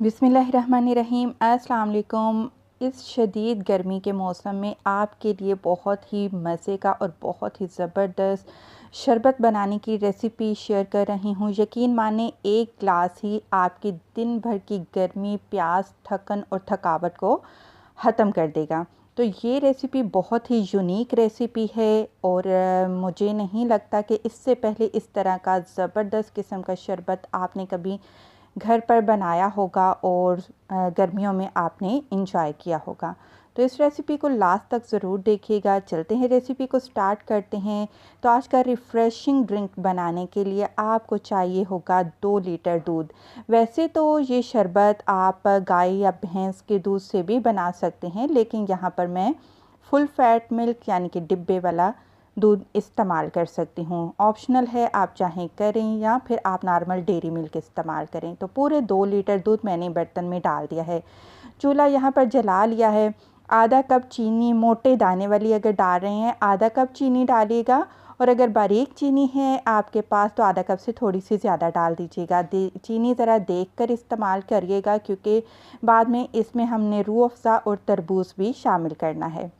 बिस्मिल्लाहिर्रहमानिर्रहीम। अस्सलाम वालेकुम। इस शदीद गर्मी के मौसम में आपके लिए बहुत ही मज़े का और बहुत ही ज़बरदस्त शरबत बनाने की रेसिपी शेयर कर रही हूँ। यकीन माने एक गिलास ही आपकी दिन भर की गर्मी, प्यास, थकन और थकावट को ख़त्म कर देगा। तो ये रेसिपी बहुत ही यूनिक रेसिपी है और मुझे नहीं लगता कि इससे पहले इस तरह का ज़बरदस्त किस्म का शरबत आपने कभी घर पर बनाया होगा और गर्मियों में आपने इंजॉय किया होगा। तो इस रेसिपी को लास्ट तक ज़रूर देखिएगा। चलते हैं रेसिपी को स्टार्ट करते हैं। तो आज का रिफ़्रेशिंग ड्रिंक बनाने के लिए आपको चाहिए होगा 2 लीटर दूध। वैसे तो ये शरबत आप गाय या भैंस के दूध से भी बना सकते हैं, लेकिन यहाँ पर मैं फुल फैट मिल्क यानी कि डिब्बे वाला दूध इस्तेमाल कर सकती हूँ। ऑप्शनल है, आप चाहें करें या फिर आप नॉर्मल डेयरी मिल्क इस्तेमाल करें। तो पूरे 2 लीटर दूध मैंने बर्तन में डाल दिया है। चूल्हा यहाँ पर जला लिया है। आधा कप चीनी, मोटे दाने वाली अगर डाल रहे हैं आधा कप चीनी डालिएगा, और अगर बारीक चीनी है आपके पास तो आधा कप से थोड़ी सी ज़्यादा डाल दीजिएगा। चीनी ज़रा देख कर इस्तेमाल करिएगा, क्योंकि बाद में इसमें हमने रूह अफ़ज़ा और तरबूज भी शामिल करना है।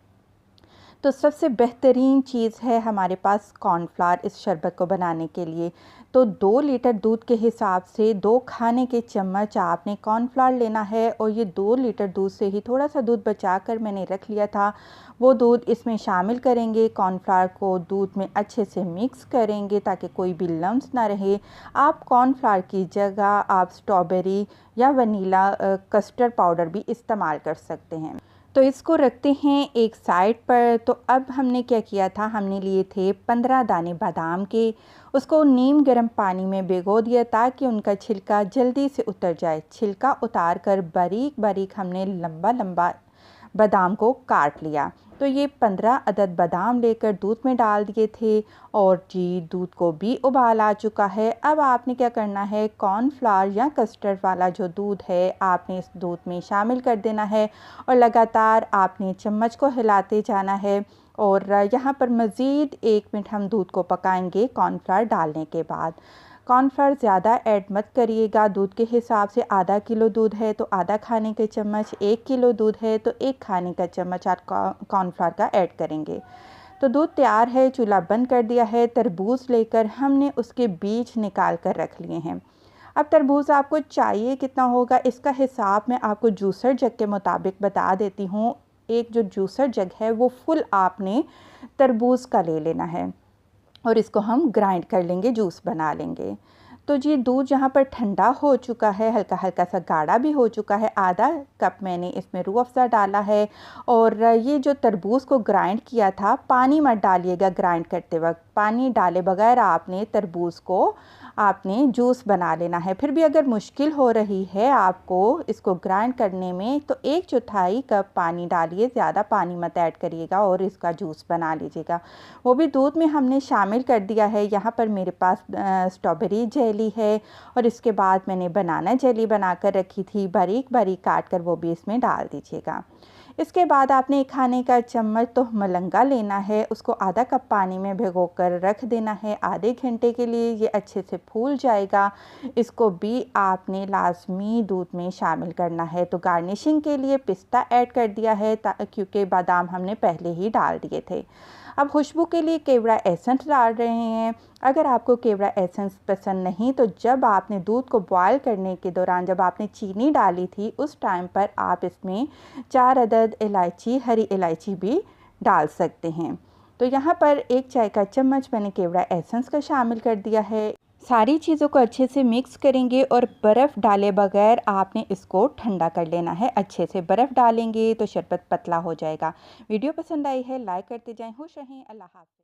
तो सबसे बेहतरीन चीज़ है हमारे पास कॉर्नफ्लावर इस शरबत को बनाने के लिए। तो 2 लीटर दूध के हिसाब से 2 खाने के चम्मच आपने कॉर्नफ्लावर लेना है, और ये 2 लीटर दूध से ही थोड़ा सा दूध बचा कर मैंने रख लिया था, वो दूध इसमें शामिल करेंगे। कॉर्नफ्लावर को दूध में अच्छे से मिक्स करेंगे ताकि कोई भी लम्स ना रहे। आप कॉर्नफ्लावर की जगह आप स्ट्रॉबेरी या वनीला कस्टर्ड पाउडर भी इस्तेमाल कर सकते हैं। तो इसको रखते हैं एक साइड पर। तो अब हमने क्या किया था, हमने लिए थे 15 दाने बादाम के। उसको नीम गर्म पानी में भिगो दिया ताकि उनका छिलका जल्दी से उतर जाए। छिलका उतार कर बारीक बारीक हमने लंबा लंबा बादाम को काट लिया। तो ये 15 अदद बादाम लेकर दूध में डाल दिए थे, और जी दूध को भी उबाल आ चुका है। अब आपने क्या करना है, कॉर्नफ्लावर या कस्टर्ड वाला जो दूध है आपने इस दूध में शामिल कर देना है, और लगातार आपने चम्मच को हिलाते जाना है। और यहाँ पर मज़ीद 1 मिनट हम दूध को पकाएंगे कॉर्नफ्लावर डालने के बाद। कॉर्नफ्लावर ज़्यादा ऐड मत करिएगा। दूध के हिसाब से आधा किलो दूध है तो आधा खाने के चम्मच, 1 किलो दूध है तो 1 खाने का चम्मच आप कॉर्नफ्लावर का ऐड करेंगे। तो दूध तैयार है, चूल्हा बंद कर दिया है। तरबूज लेकर हमने उसके बीज निकाल कर रख लिए हैं। अब तरबूज आपको चाहिए कितना होगा, इसका हिसाब मैं आपको जूसर जग के मुताबिक बता देती हूँ। एक जो जूसर जग है वो फुल आपने तरबूज का ले लेना है, और इसको हम ग्राइंड कर लेंगे, जूस बना लेंगे। तो जी दूध यहाँ पर ठंडा हो चुका है, हल्का हल्का सा गाढ़ा भी हो चुका है। आधा कप मैंने इसमें रूह अफ़ज़ा डाला है, और ये जो तरबूज को ग्राइंड किया था, पानी मत डालिएगा ग्राइंड करते वक्त। पानी डाले बगैर आपने तरबूज को आपने जूस बना लेना है। फिर भी अगर मुश्किल हो रही है आपको इसको ग्राइंड करने में तो 1/4 कप पानी डालिए, ज़्यादा पानी मत ऐड करिएगा, और इसका जूस बना लीजिएगा। वो भी दूध में हमने शामिल कर दिया है। यहाँ पर मेरे पास स्ट्रॉबेरी जेली है, और इसके बाद मैंने बनाना जेली बना कर रखी थी, बारीक बारीक काट कर वो भी इसमें डाल दीजिएगा। इसके बाद आपने 1 खाने का चम्मच तो मलंगा लेना है, उसको आधा कप पानी में भिगोकर रख देना है आधे घंटे के लिए। ये अच्छे से फूल जाएगा। इसको भी आपने लाजमी दूध में शामिल करना है। तो गार्निशिंग के लिए पिस्ता ऐड कर दिया है, क्योंकि बादाम हमने पहले ही डाल दिए थे। अब खुशबू के लिए केवड़ा एसेंस डाल रहे हैं। अगर आपको केवड़ा एसेंस पसंद नहीं तो जब आपने दूध को बॉयल करने के दौरान जब आपने चीनी डाली थी उस टाइम पर आप इसमें 4 अदद इलायची, हरी इलायची भी डाल सकते हैं। तो यहाँ पर 1 चाय का चम्मच मैंने केवड़ा एसेंस का शामिल कर दिया है। सारी चीज़ों को अच्छे से मिक्स करेंगे, और बर्फ़ डाले बगैर आपने इसको ठंडा कर लेना है। अच्छे से बर्फ़ डालेंगे तो शरबत पतला हो जाएगा। वीडियो पसंद आई है लाइक करते जाएं। खुश रहें। अल्लाह हाफ़िज़।